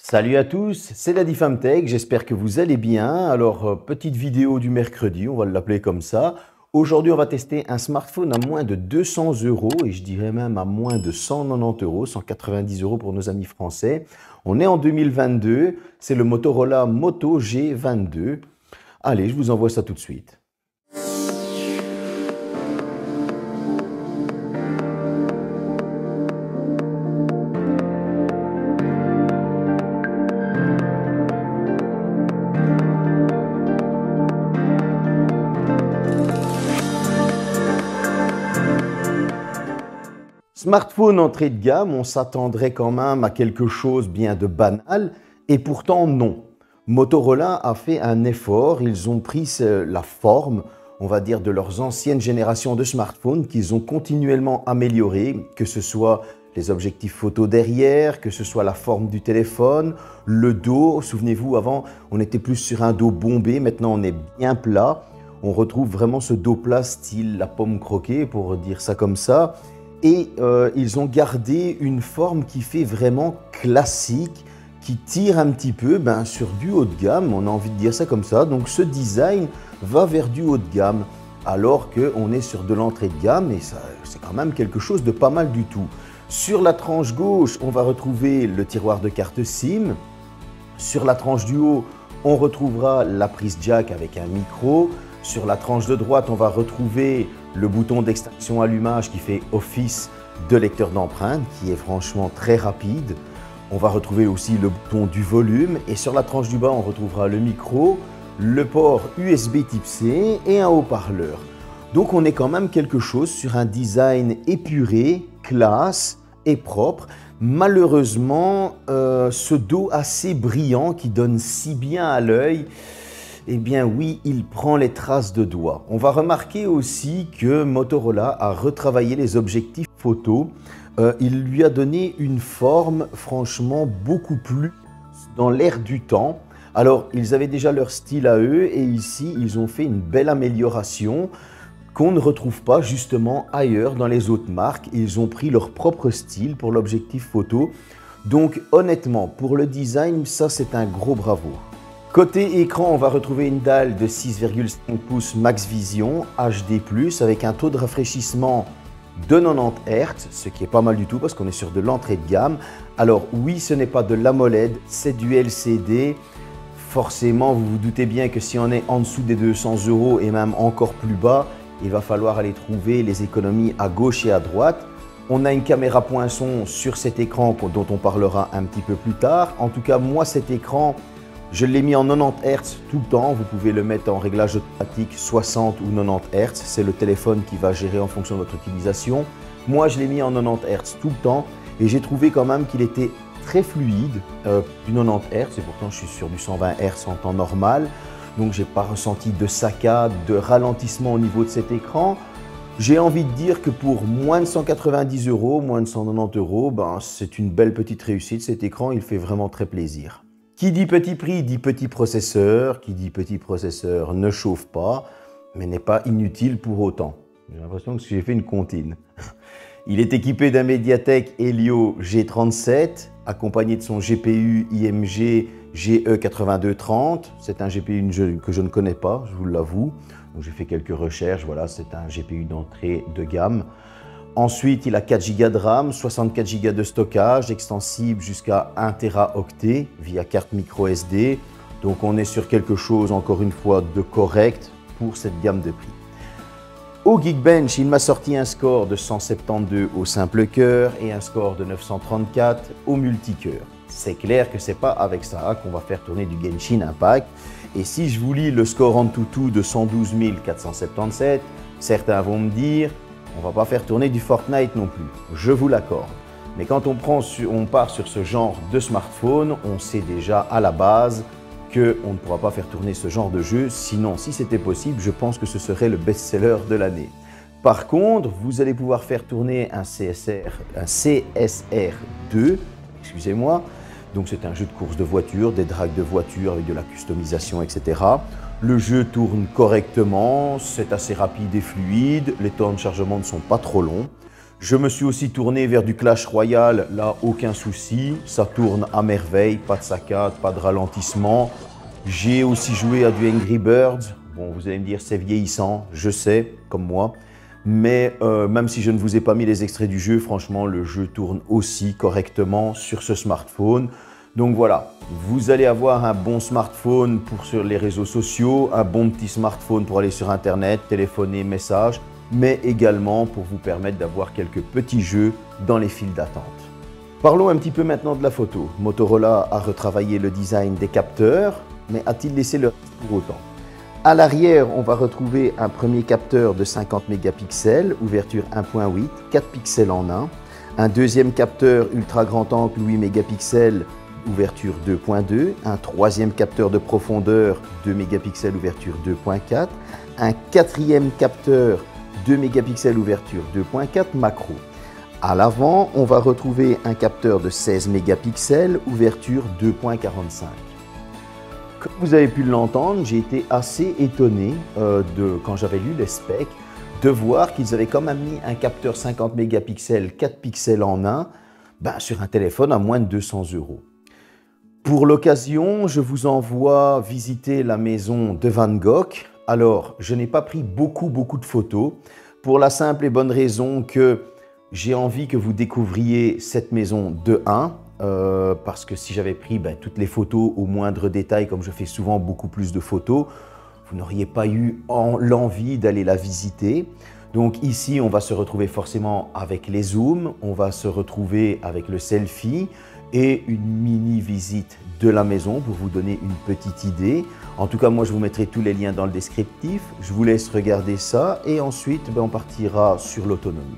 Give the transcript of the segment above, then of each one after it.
Salut à tous, c'est Daddy Tech, j'espère que vous allez bien. Alors, petite vidéo du mercredi, on va l'appeler comme ça. Aujourd'hui, on va tester un smartphone à moins de 200 € et je dirais même à moins de 190 €, 190 € pour nos amis français. On est en 2022, c'est le Motorola Moto G22. Allez, je vous envoie ça tout de suite. Smartphone entrée de gamme, on s'attendrait quand même à quelque chose bien de banal, et pourtant non. Motorola a fait un effort, ils ont pris la forme, on va dire, de leurs anciennes générations de smartphones qu'ils ont continuellement amélioré, que ce soit les objectifs photo derrière, que ce soit la forme du téléphone, le dos. Souvenez-vous, avant, on était plus sur un dos bombé, maintenant on est bien plat. On retrouve vraiment ce dos plat style la pomme croquée, pour dire ça comme ça. Et ils ont gardé une forme qui fait vraiment classique, qui tire un petit peu sur du haut de gamme, on a envie de dire ça comme ça. Donc ce design va vers du haut de gamme, alors qu'on est sur de l'entrée de gamme, et c'est quand même quelque chose de pas mal du tout. Sur la tranche gauche, on va retrouver le tiroir de carte SIM. Sur la tranche du haut, on retrouvera la prise jack avec un micro. Sur la tranche de droite, on va retrouver le bouton d'extraction allumage qui fait office de lecteur d'empreintes, qui est franchement très rapide. On va retrouver aussi le bouton du volume, et sur la tranche du bas, on retrouvera le micro, le port USB type C et un haut-parleur. Donc on est quand même quelque chose sur un design épuré, classe et propre. Malheureusement, ce dos assez brillant qui donne si bien à l'œil, eh bien oui, il prend les traces de doigts. On va remarquer aussi que Motorola a retravaillé les objectifs photo. Il lui a donné une forme franchement beaucoup plus dans l'air du temps. Alors, ils avaient déjà leur style à eux, et ici, ils ont fait une belle amélioration qu'on ne retrouve pas justement ailleurs dans les autres marques. Ils ont pris leur propre style pour l'objectif photo. Donc honnêtement, pour le design, ça c'est un gros bravo. Côté écran, on va retrouver une dalle de 6,5 pouces Max Vision HD+, avec un taux de rafraîchissement de 90 Hz, ce qui est pas mal du tout parce qu'on est sur de l'entrée de gamme. Alors oui, ce n'est pas de l'AMOLED, c'est du LCD. Forcément, vous vous doutez bien que si on est en dessous des 200 € et même encore plus bas, il va falloir aller trouver les économies à gauche et à droite. On a une caméra poinçon sur cet écran dont on parlera un petit peu plus tard. En tout cas, moi, cet écran, je l'ai mis en 90 Hz tout le temps. Vous pouvez le mettre en réglage automatique 60 ou 90 Hz. C'est le téléphone qui va gérer en fonction de votre utilisation. Moi, je l'ai mis en 90 Hz tout le temps et j'ai trouvé quand même qu'il était très fluide, du 90 Hz, et pourtant je suis sur du 120 Hz en temps normal. Donc, je n'ai pas ressenti de saccade, de ralentissement au niveau de cet écran. J'ai envie de dire que pour moins de 190 €, moins de 190 €, c'est une belle petite réussite. Cet écran, il fait vraiment très plaisir. Qui dit petit prix dit petit processeur, qui dit petit processeur ne chauffe pas, mais n'est pas inutile pour autant. J'ai l'impression que j'ai fait une comptine. Il est équipé d'un Mediatek Helio G37, accompagné de son GPU IMG GE8230. C'est un GPU que je ne connais pas, je vous l'avoue. Donc j'ai fait quelques recherches, voilà, c'est un GPU d'entrée de gamme. Ensuite, il a 4 Go de RAM, 64 Go de stockage, extensible jusqu'à 1 Teraoctet via carte micro SD. Donc on est sur quelque chose, encore une fois, de correct pour cette gamme de prix. Au Geekbench, il m'a sorti un score de 172 au simple cœur et un score de 934 au multicœur. C'est clair que ce n'est pas avec ça qu'on va faire tourner du Genshin Impact. Et si je vous lis le score AnTuTu de 112 477, certains vont me dire on ne va pas faire tourner du Fortnite non plus, je vous l'accorde. Mais quand on part sur ce genre de smartphone, on sait déjà à la base qu'on ne pourra pas faire tourner ce genre de jeu. Sinon, si c'était possible, je pense que ce serait le best-seller de l'année. Par contre, vous allez pouvoir faire tourner un CSR2, excusez-moi. Donc c'est un jeu de course de voiture, des drags de voiture avec de la customisation, etc. Le jeu tourne correctement, c'est assez rapide et fluide, les temps de chargement ne sont pas trop longs. Je me suis aussi tourné vers du Clash Royale, là aucun souci, ça tourne à merveille, pas de saccade, pas de ralentissement. J'ai aussi joué à du Angry Birds, bon vous allez me dire c'est vieillissant, je sais, comme moi. Mais même si je ne vous ai pas mis les extraits du jeu, franchement le jeu tourne aussi correctement sur ce smartphone. Donc voilà, vous allez avoir un bon smartphone pour sur les réseaux sociaux, un bon petit smartphone pour aller sur internet, téléphoner, messages, mais également pour vous permettre d'avoir quelques petits jeux dans les files d'attente. Parlons un petit peu maintenant de la photo. Motorola a retravaillé le design des capteurs, mais a-t-il laissé le reste pour autant? À l'arrière, on va retrouver un premier capteur de 50 mégapixels, ouverture 1.8, 4 pixels en 1. Un deuxième capteur ultra grand angle 8 mégapixels, ouverture 2.2. Un troisième capteur de profondeur 2 mégapixels, ouverture 2.4. Un quatrième capteur 2 mégapixels, ouverture 2.4 macro. À l'avant, on va retrouver un capteur de 16 mégapixels, ouverture 2.45. Comme vous avez pu l'entendre, j'ai été assez étonné quand j'avais lu les specs, de voir qu'ils avaient quand même mis un capteur 50 mégapixels, 4 pixels en 1, sur un téléphone à moins de 200 €. Pour l'occasion, je vous envoie visiter la maison de Van Gogh. Alors, je n'ai pas pris beaucoup de photos, pour la simple et bonne raison que j'ai envie que vous découvriez cette maison de 1, parce que si j'avais pris toutes les photos au moindre détail, comme je fais souvent beaucoup plus de photos, vous n'auriez pas eu l'envie d'aller la visiter. Donc ici, on va se retrouver forcément avec les zooms, on va se retrouver avec le selfie et une mini visite de la maison pour vous donner une petite idée. En tout cas, moi, je vous mettrai tous les liens dans le descriptif. Je vous laisse regarder ça et ensuite, on partira sur l'autonomie.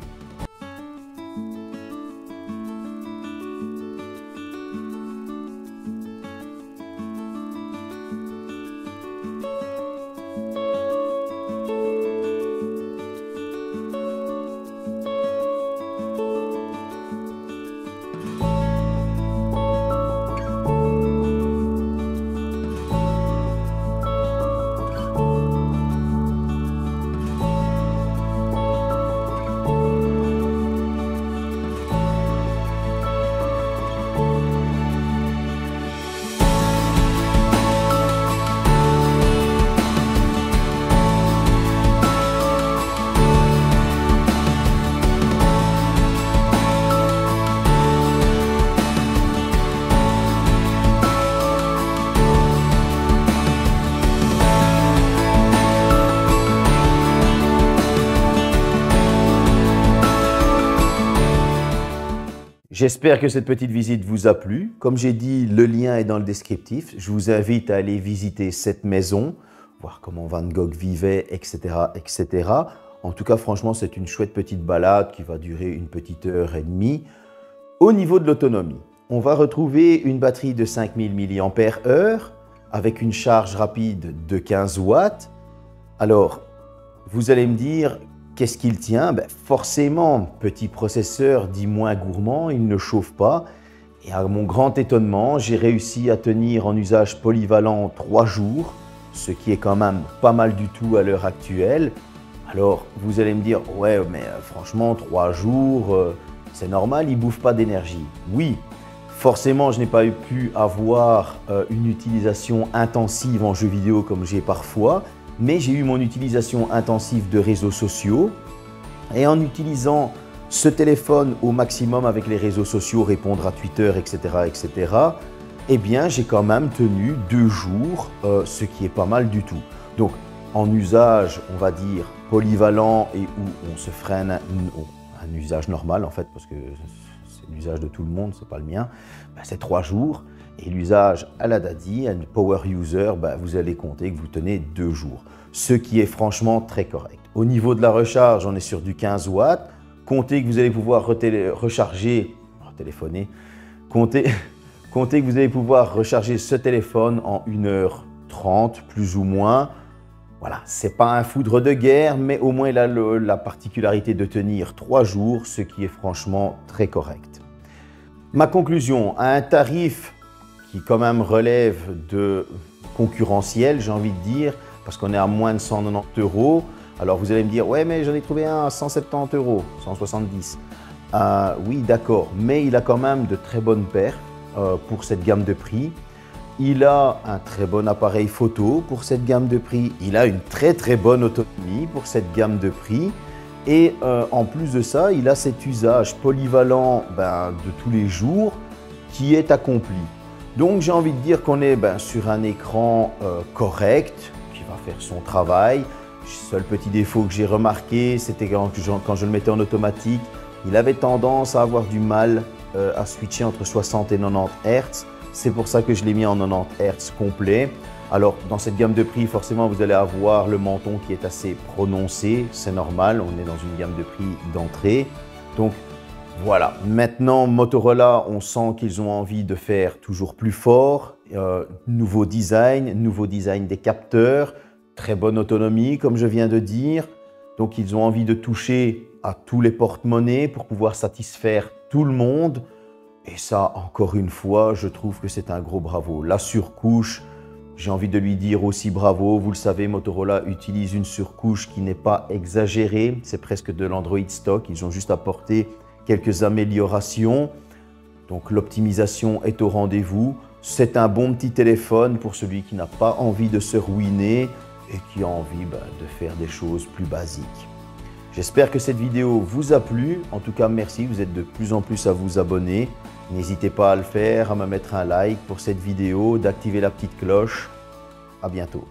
J'espère que cette petite visite vous a plu. Comme j'ai dit, le lien est dans le descriptif. Je vous invite à aller visiter cette maison, voir comment Van Gogh vivait, etc., etc. En tout cas, franchement, c'est une chouette petite balade qui va durer une petite heure et demie. Au niveau de l'autonomie, on va retrouver une batterie de 5000 mAh avec une charge rapide de 15 watts. Alors, vous allez me dire, qu'est-ce qu'il tient? Forcément, petit processeur dit moins gourmand, il ne chauffe pas. Et à mon grand étonnement, j'ai réussi à tenir en usage polyvalent 3 jours, ce qui est quand même pas mal du tout à l'heure actuelle. Alors, vous allez me dire, ouais, mais franchement, 3 jours, c'est normal, il ne bouffe pas d'énergie. Oui, forcément, je n'ai pas pu avoir une utilisation intensive en jeu vidéo comme j'ai parfois, mais j'ai eu mon utilisation intensive de réseaux sociaux et en utilisant ce téléphone au maximum avec les réseaux sociaux, répondre à Twitter, etc., etc., eh bien, j'ai quand même tenu 2 jours, ce qui est pas mal du tout. Donc, en usage, on va dire, polyvalent et où on se freine un usage normal en fait, parce que c'est l'usage de tout le monde, c'est pas le mien, c'est 3 jours. Et l'usage à la daddy, un power user, vous allez compter que vous tenez 2 jours. Ce qui est franchement très correct. Au niveau de la recharge, on est sur du 15 watts. Comptez que vous allez pouvoir recharger, téléphoner, comptez que vous allez pouvoir recharger ce téléphone en 1h30 plus ou moins. Voilà, c'est pas un foudre de guerre, mais au moins il a la particularité de tenir 3 jours, ce qui est franchement très correct. Ma conclusion, à un tarif qui quand même relève de concurrentiel, j'ai envie de dire, parce qu'on est à moins de 190 €. Alors vous allez me dire, ouais mais j'en ai trouvé un à 170 €, 170. Oui d'accord, mais il a quand même de très bonnes perfs pour cette gamme de prix. Il a un très bon appareil photo pour cette gamme de prix. Il a une très bonne autonomie pour cette gamme de prix. Et en plus de ça, il a cet usage polyvalent de tous les jours qui est accompli. Donc j'ai envie de dire qu'on est sur un écran correct, qui va faire son travail. Le seul petit défaut que j'ai remarqué, c'était quand je le mettais en automatique, il avait tendance à avoir du mal à switcher entre 60 et 90 Hz. C'est pour ça que je l'ai mis en 90 Hz complet. Alors, dans cette gamme de prix, forcément, vous allez avoir le menton qui est assez prononcé. C'est normal, on est dans une gamme de prix d'entrée. Donc, voilà. Maintenant, Motorola, on sent qu'ils ont envie de faire toujours plus fort. Nouveau design des capteurs, très bonne autonomie, comme je viens de dire. Donc, ils ont envie de toucher à tous les porte-monnaies pour pouvoir satisfaire tout le monde. Et ça, encore une fois, je trouve que c'est un gros bravo. La surcouche, j'ai envie de lui dire aussi bravo. Vous le savez, Motorola utilise une surcouche qui n'est pas exagérée. C'est presque de l'Android stock. Ils ont juste apporté quelques améliorations. Donc l'optimisation est au rendez-vous. C'est un bon petit téléphone pour celui qui n'a pas envie de se ruiner et qui a envie de faire des choses plus basiques. J'espère que cette vidéo vous a plu. En tout cas, merci. Vous êtes de plus en plus à vous abonner. N'hésitez pas à le faire, à me mettre un like pour cette vidéo, d'activer la petite cloche. À bientôt.